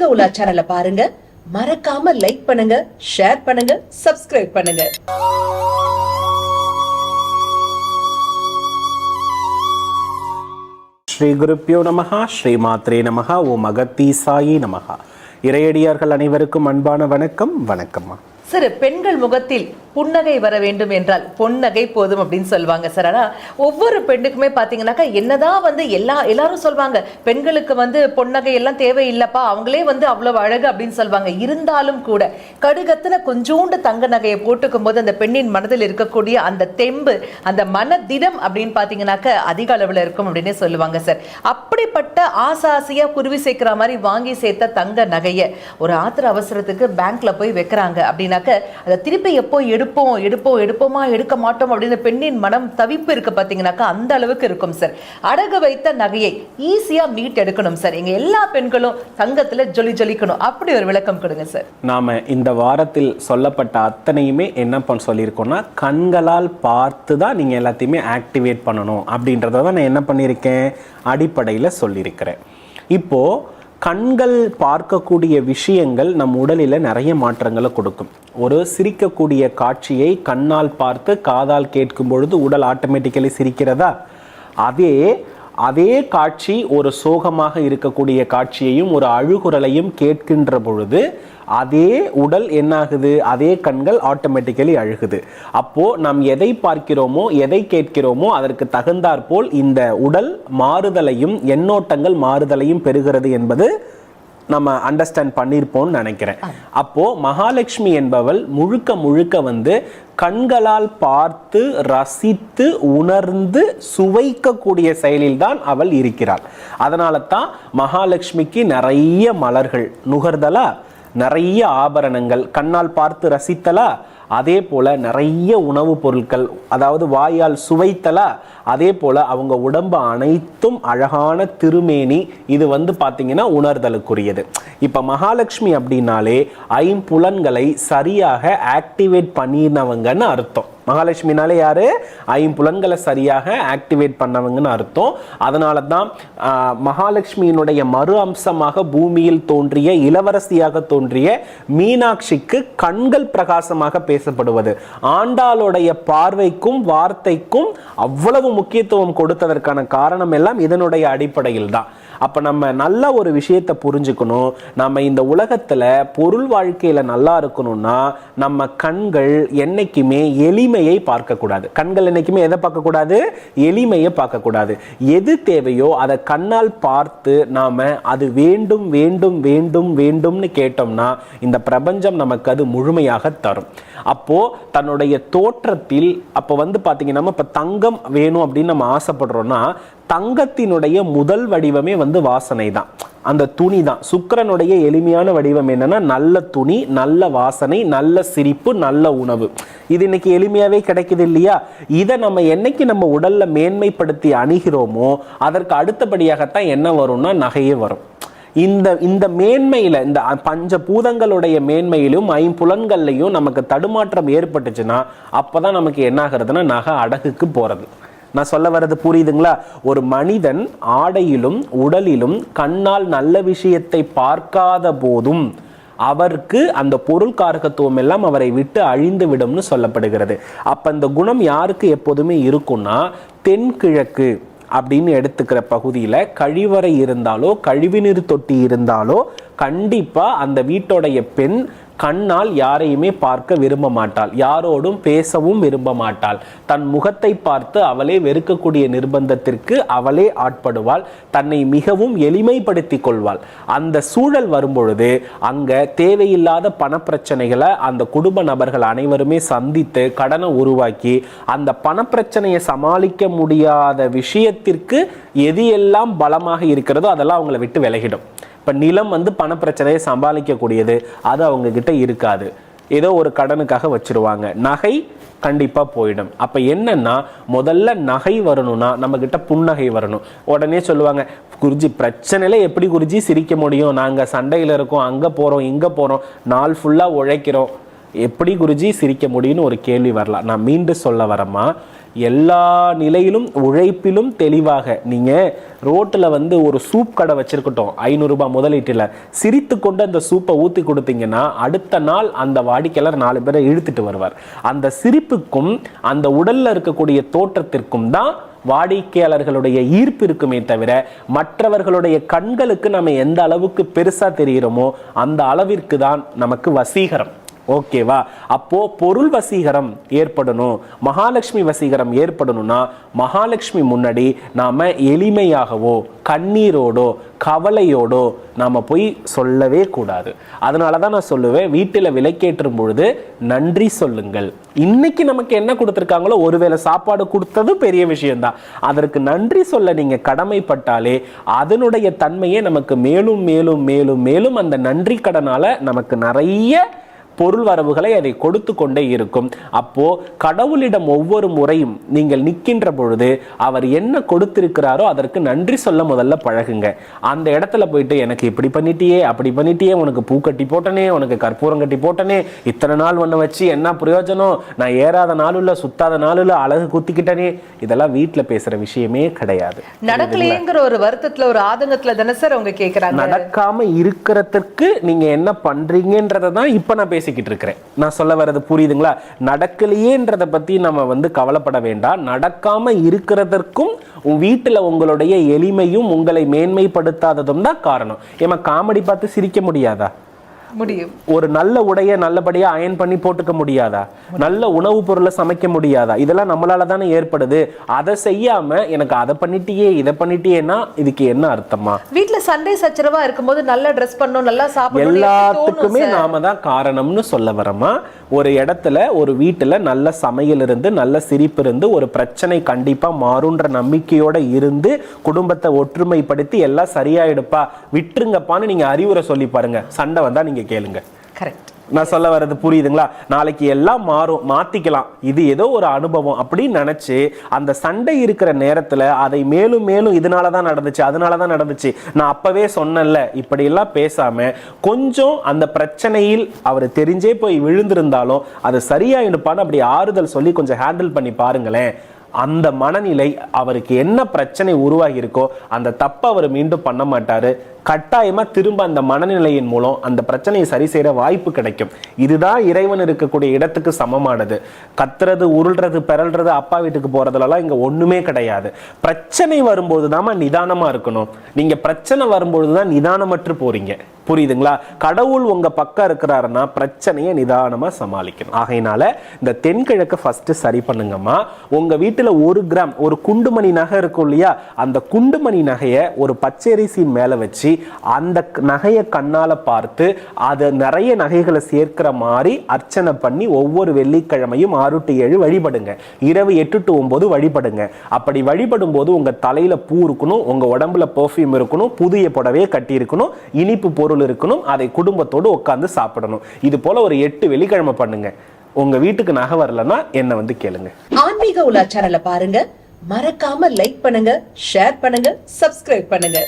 ஆன்மீக உலா சேனலை பாருங்க, மறக்காம லைக் பண்ணுங்க, ஷேர் பண்ணுங்க, சப்ஸ்கிரைப் பண்ணுங்க. ஸ்ரீ குருப்யோ நமஹா, ஸ்ரீ மாத்ரே நமஹா, ஓம் அகத்தீசாயி நமஹா. இறையடியார்கள் அனைவருக்கும் அன்பான வணக்கம். வணக்கம்மா. சார், பெண்கள் முகத்தில் புன்னகை வர வேண்டும் என்றால் பொன்னகை போதும் அப்படின்னு சொல்லுவாங்க சார். ஆனா ஒவ்வொரு பெண்ணுக்குமே பாத்தீங்கன்னாக்கா என்னதான் எல்லாரும் சொல்வாங்க பெண்களுக்கு பொன்னகை எல்லாம் தேவையில்லப்பா, அவங்களே அவ்வளவு அழகு அப்படின்னு சொல்லுவாங்க. இருந்தாலும் கூட கடுகத்துல கொஞ்சோண்டு தங்க நகையை போட்டுக்கும் போது அந்த பெண்ணின் மனதில் இருக்கக்கூடிய அந்த தெம்பு, அந்த மனதிடம் அப்படின்னு பாத்தீங்கன்னாக்க அதிக அளவுல இருக்கும் அப்படின்னு சொல்லுவாங்க சார். அப்படிப்பட்ட ஆசாசியா குருவி சேர்க்கிற மாதிரி வாங்கி சேர்த்த தங்க நகையை ஒரு ஆத்திர அவசரத்துக்கு பேங்க்ல போய் வைக்கிறாங்க அப்படின்னாக்க அதை திருப்பி எப்போ எடுப்போமா எடுக்க மாட்டோம் அப்படின்னு பெண்ணின் மனம் தவிப்பு இருக்கு பாத்தீங்கன்னாக்கா அந்த அளவுக்கு இருக்கும் சார். அடகு வைத்த நகையை ஈஸியா மீட் எடுக்கணும் சார். எங்க எல்லா பெண்களும் தங்கத்துல ஜொலிக்கணும், அப்படி ஒரு விளக்கம் கொடுங்க சார். நாம இந்த வாரத்தில் சொல்லப்பட்ட அத்தனையுமே என்ன சொல்லியிருக்கோம்னா, கண்களால் பார்த்து தான் நீங்க எல்லாத்தையுமே ஆக்டிவேட் பண்ணணும் அப்படின்றத நான் என்ன பண்ணியிருக்கேன், அடிப்படையில் சொல்லியிருக்கிறேன். இப்போ கண்கள் பார்க்கக்கூடிய விஷயங்கள் நம் உடலில் நிறைய மாற்றங்களை கொடுக்கும். ஒரு சிரிக்கக்கூடிய காட்சியை கண்ணால் பார்த்து காதால் கேட்கும் பொழுது உடல் ஆட்டோமேட்டிக்கலி சிரிக்கிறதா? அதே காட்சி ஒரு சோகமாக இருக்கக்கூடிய காட்சியையும் ஒரு அழுகுரலையும் கேட்கின்ற பொழுது அதே உடல் என்னாகுது, அதே கண்கள் ஆட்டோமேட்டிக்கலி அழுகுது. அப்போ நாம் எதை பார்க்கிறோமோ எதை கேட்கிறோமோ அதற்கு தகுந்தாற்போல் இந்த உடல் மாறுதலையும் எண்ணோட்டங்கள் மாறுதலையும் பெறுகிறது என்பது நம்ம அண்டர்ஸ்டாண்ட் பண்ணியிருப்போம்னு நினைக்கிறேன். அப்போ மகாலட்சுமி என்பவள் முழுக்க கண்களால் பார்த்து ரசித்து உணர்ந்து சுவைக்கக்கூடிய செயலில் தான் அவள் இருக்கிறாள். அதனால தான் மகாலட்சுமிக்கு நிறைய மலர்கள் நுகர்தலா, நிறைய ஆபரணங்கள் கண்ணால் பார்த்து ரசித்தலா, அதே போல நிறைய உணவுப் பொருட்கள், அதாவது வாயால் சுவைத்தலா, அதே போல அவங்க உடம்பு அனைத்தும் அழகான திருமேனி. இது பார்த்தீங்கன்னா உணர்தலுக்குரியது. இப்ப மகாலட்சுமி அப்படின்னாலே ஐம்புலன்களை சரியாக ஆக்டிவேட் பண்ணினவங்கன்னு அர்த்தம். மகாலட்சுமினாலே யாரு? ஐம்புலன்களை சரியாக ஆக்டிவேட் பண்ணவங்கன்னு அர்த்தம். அதனால தான் மகாலட்சுமியினுடைய மறு அம்சமாக பூமியில் தோன்றிய இளவரசியாக தோன்றிய மீனாட்சிக்கு கண்கள் பிரகாசமாக பேசப்படுவது, ஆண்டாளுடைய பார்வைக்கும் வார்த்தைக்கும் அவ்வளவு முக்கியத்துவம் கொடுத்ததற்கான காரணம் எல்லாம் இதனுடைய அடிப்படையில் தான். அப்ப நம்ம நல்ல ஒரு விஷயத்தை புரிஞ்சுக்கணும். நம்ம இந்த உலகத்துல பொருள் வாழ்க்கையில நல்லா இருக்கணும்னா நம்ம கண்கள் என்னைக்குமே எளிமையை பார்க்க கூடாது. கண்கள் என்னைக்குமே எதை பார்க்க கூடாது? எளிமையை பார்க்க கூடாது. எது தேவையோ அதை கண்ணால் பார்த்து நாம அது வேண்டும் வேண்டும் வேண்டும் வேண்டும்னு கேட்டோம்னா இந்த பிரபஞ்சம் நமக்கு அது முழுமையாக தரும். அப்போ தன்னுடைய தோற்றத்தில் அப்போ பாத்தீங்கன்னா இப்ப தங்கம் வேணும் அப்படின்னு நம்ம ஆசைப்படுறோம்னா தங்கத்தினுடைய முதல் வடிவமே வாசனை தான், அந்த துணி தான். சுக்கிரனுடைய எளிமையான வடிவம் என்னன்னா நல்ல துணி, நல்ல வாசனை, நல்ல சிரிப்பு, நல்ல உணவு. இது இன்னைக்கு எளிமையாவே கிடைக்குது இல்லையா? இதை நம்ம என்னைக்கு நம்ம உடல்ல மேன்மைப்படுத்தி அணுகிறோமோ அதற்கு அடுத்தபடியாகத்தான் என்ன வரும்னா நகையே வரும். இந்த மேன்மையில, இந்த பஞ்ச பூதங்களுடைய மேன்மையிலும் ஐம்புலன்கள்லையும் நமக்கு தடுமாற்றம் ஏற்பட்டுச்சுன்னா அப்பதான் நமக்கு என்ன ஆகுறதுன்னா நகை அடகுக்கு போறது. நான் சொல்ல வர்றது புரியுதுங்களா? ஒரு மனிதன் ஆடையிலும் உடலிலும் கண்ணால் நல்ல விஷயத்தை பார்க்காத போதும் அவருக்கு அந்த பொருள் காரகத்துவம் எல்லாம் அவரை விட்டு அழிந்து விடும்னு சொல்லப்படுகிறது. அப்ப இந்த குணம் யாருக்கு எப்போதுமே இருக்கும்னா, தென்கிழக்கு அப்படின்னு எடுத்துக்கிற பகுதியில கழிவறை இருந்தாலோ கழிவுநீர் தொட்டி இருந்தாலோ கண்டிப்பா அந்த வீட்டோடைய பெண் கண்ணால் யாரையுமே பார்க்க விரும்ப மாட்டாள், யாரோடும் பேசவும் விரும்ப மாட்டாள். தன் முகத்தை பார்த்து அவளே வெறுக்கக்கூடிய நிர்பந்தத்திற்கு அவளே ஆட்படுவாள், தன்னை மிகவும் எளிமைப்படுத்தி கொள்வாள். அந்த சூழல் வரும்பொழுது அங்க தேவையில்லாத பணப்பிரச்சனைகளை அந்த குடும்ப நபர்கள் அனைவருமே சந்தித்து கடனை உருவாக்கி அந்த பணப்பிரச்சனையை சமாளிக்க முடியாத விஷயத்திற்கு எது எல்லாம் பலமாக இருக்கிறதோ அதெல்லாம் அவங்களை விட்டு விலகிடும். இப்போ நிலம் பணப்பிரச்சனையை சமாளிக்கக்கூடியது, அது அவங்க கிட்ட இருக்காது. ஏதோ ஒரு கடனுக்காக வச்சிருவாங்க. நகை கண்டிப்பாக போயிடும். அப்போ என்னன்னா முதல்ல நகை வரணும்னா நம்ம கிட்ட புன்னகை வரணும். உடனே சொல்லுவாங்க, குருஜி பிரச்சனையில எப்படி குருஜி சிரிக்க முடியும்? நாங்கள் சண்டையில் இருக்கோம், அங்கே போகிறோம் இங்கே போகிறோம், நாள் ஃபுல்லாக உழைக்கிறோம், எப்படி குருஜி சிரிக்க முடியும்னு ஒரு கேள்வி வரலாம். நான் மீண்டும் சொல்ல வரமா, எல்லா நிலையிலும் உழைப்பிலும் தெளிவாக. நீங்கள் ரோட்டில் வந்து ஒரு சூப் கடை வச்சிருக்கட்டும், 500 ரூபாய் முதலீட்டில் சிரித்து கொண்டு அந்த சூப்பை ஊற்றி கொடுத்தீங்கன்னா அடுத்த நாள் அந்த வாடிக்கையாளர் 4 பேரை இழுத்துட்டு வருவார். அந்த சிரிப்புக்கும் அந்த உடல்ல இருக்கக்கூடிய தோற்றத்திற்கும் தான் வாடிக்கையாளர்களுடைய ஈர்ப்பு இருக்குமே தவிர மற்றவர்களுடைய கண்களுக்கு நம்ம எந்த அளவுக்கு பெருசா தெரிகிறோமோ அந்த அளவிற்கு தான் நமக்கு வசீகரம். ஓகேவா? அப்போ பொருள் வசீகரம் ஏற்படணும், மகாலட்சுமி வசீகரம் ஏற்படணும்னா மகாலட்சுமி முன்னாடி நாம எளிமையாகவோ கண்ணீரோடோ கவலையோடோ நாம போய் சொல்லவே கூடாது. அதனால தான் நான் சொல்லுவேன், வீட்டில் விளக்கேற்றும் பொழுது நன்றி சொல்லுங்கள். இன்னைக்கு நமக்கு என்ன கொடுத்துருக்காங்களோ, ஒருவேளை சாப்பாடு கொடுத்தது பெரிய விஷயம்தான், அதற்கு நன்றி சொல்ல நீங்க கடமைப்பட்டாலே அதனுடைய தன்மையே நமக்கு மேலும் மேலும் மேலும் மேலும் அந்த நன்றி கடனால நமக்கு நிறைய பொருள் வரவுகளை அதை கொடுத்து கொண்டே இருக்கும். அப்போ கடவுளிடம் ஒவ்வொரு முறையும் நீங்கள் நிற்கின்ற பொழுது அவர் என்ன கொடுத்திருக்கிறாரோ அதற்கு நன்றி சொல்ல முதல்ல பழகுங்க. அந்த இடத்துல போயிட்டு எனக்கு இப்படி பண்ணிட்டியே அப்படி பண்ணிட்டியே, உனக்கு பூ கட்டி போட்டனே, உனக்கு கற்பூரம் கட்டி போட்டனே, இத்தனை நாள் ஒன்று வச்சு என்ன பிரயோஜனம், நான் ஏறாத நாளுல சுத்தாத நாளுல அழகு குத்திக்கிட்டனே, இதெல்லாம் வீட்டில் பேசுற விஷயமே கிடையாது. நடக்கலையேங்கிற ஒரு வருத்தத்துல ஒரு ஆதங்கத்துல தானே சார் அவங்க கேட்கறாங்க. நடக்காம இருக்கிறதுக்கு நீங்க என்ன பண்றீங்கன்றதை தான் இப்ப நான் பேசிக்கிட்டு இருக்கிறேன். நான் சொல்ல வர்றது புரியுதுங்களா? நடக்கலையேன்றதை பத்தி நம்ம வந்து கவலைப்பட வேண்டாம். நடக்காம இருக்கிறதற்கும் வீட்டுல உங்களுடைய எளிமையும் உங்களை மேன்மைப்படுத்தாததும் தான் காரணம். ஏமா காமெடி பார்த்து சிரிக்க முடியாதா? முடியும். ஒரு நல்ல உடைய நல்லபடியா அயன் பண்ணி போட்டுக்க முடியாதா? நல்ல உணவு பொருளை சமைக்க முடியாதா? இதெல்லாம் நம்மளால தானே ஏற்படுது. அதை செய்யாம எனக்கு அதை பண்ணிட்டியே இதை பண்ணிட்டியேன்னா இதுக்கு என்ன அர்த்தமா? வீட்டுல சண்டை சச்சரவா இருக்கும்போது நல்லா ட்ரெஸ் பண்ணணும், நல்லா சாப்பிடணும், எல்லாத்துக்குமே நாம தான் காரணம்னு சொல்ல வரமா. ஒரு இடத்துல ஒரு வீட்டுல நல்ல சமையல் இருந்து நல்ல சிரிப்பு இருந்து ஒரு பிரச்சனை கண்டிப்பா மாறுன்ற நம்பிக்கையோட இருந்து குடும்பத்தை ஒற்றுமைப்படுத்தி எல்லாம் சரியாயிடுப்பா விட்டுருங்கப்பான்னு நீங்க அறிவுரை சொல்லி பாருங்க. சண்டை வந்தா நீங்க கேளுங்க. கரெக்ட். நான் சொல்ல வர்றது புரியுதுங்களா? நாளைக்கு எல்லாம் மாறும், மாத்திக்கலாம், இது ஏதோ ஒரு அனுபவம் அப்படின்னு நினைச்சு அந்த சண்டை இருக்கிற நேரத்துல அதை மேலும் மேலும் இதனாலதான் நடந்துச்சு அதனாலதான் நடந்துச்சு நான் அப்பவே சொன்னேன்ல இப்படி எல்லாம் பேசாம கொஞ்சம் அந்த பிரச்சனையில் அவர் தெரிஞ்சே போய் விழுந்திருந்தாலும் அது சரியாயிடுப்பான்னு அப்படி ஆறுதல் சொல்லி கொஞ்சம் ஹேண்டில் பண்ணி பாருங்களேன். அந்த மனநிலை அவருக்கு என்ன பிரச்சனை உருவாகி இருக்கோ அந்த தப்பை அவர் மீண்டும் பண்ண மாட்டாரு. கட்டாயமா திரும்ப அந்த மனநிலையின் மூலம் அந்த பிரச்சனையை சரி செய்யற வாய்ப்பு கிடைக்கும். இதுதான் இறைவன் இருக்கக்கூடிய இடத்துக்கு சமமானது. கத்துறது உருள்றது பெறல்றது அப்பா வீட்டுக்கு போறதுலாம் இங்க ஒண்ணுமே கிடையாது. பிரச்சனை வரும்போது தான் நிதானமா இருக்கணும். நீங்க பிரச்சனை வரும்போதுதான் நிதானமற்று போறீங்க. புரியுதுங்களா? கடவுள் உங்க பக்கம் இருக்கிறாருன்னா பிரச்சனையை நிதானமா சமாளிக்கணும். ஆகையினால இந்த தென்கிழக்கு ஃபர்ஸ்ட் சரி பண்ணுங்கம்மா. உங்க வீட்டுல 1 கிராம் ஒரு குண்டுமணி நகை இருக்கும் இல்லையா, அந்த குண்டுமணி நகையை ஒரு பச்சரிசி மேல வச்சு அந்த நகையை கண்ணால பார்த்து அது நிறைய நகைகளை சேர்க்கிற மாதிரி அர்ச்சனை பண்ணி ஒவ்வொரு வெள்ளிக்கிழமையும் 6 to 7 வழிபடுங்க. இரவு 8 to 9 வழிபடுங்க. அப்படி வழிபடும் போது உங்க தலையில பூ இருக்கணும், உங்க உடம்புல பெர்ஃப்யூம் இருக்கணும், புதிய புடவையை கட்டி இருக்கணும், இனிப்பு பொருள் இருக்கணும், அதை குடும்பத்தோடு உட்கார்ந்து சாப்பிடணும். இது போல ஒரு 8 வெள்ளிக்கிழமை பண்ணுங்க. உங்க வீட்டுக்கு நகை வரலன்னா என்ன வந்து கேளுங்க. ஆன்மீக உலா சேனலை பாருங்க, மறக்காம லைக் பண்ணுங்க, ஷேர் பண்ணுங்க, சப்ஸ்கிரைப் பண்ணுங்க.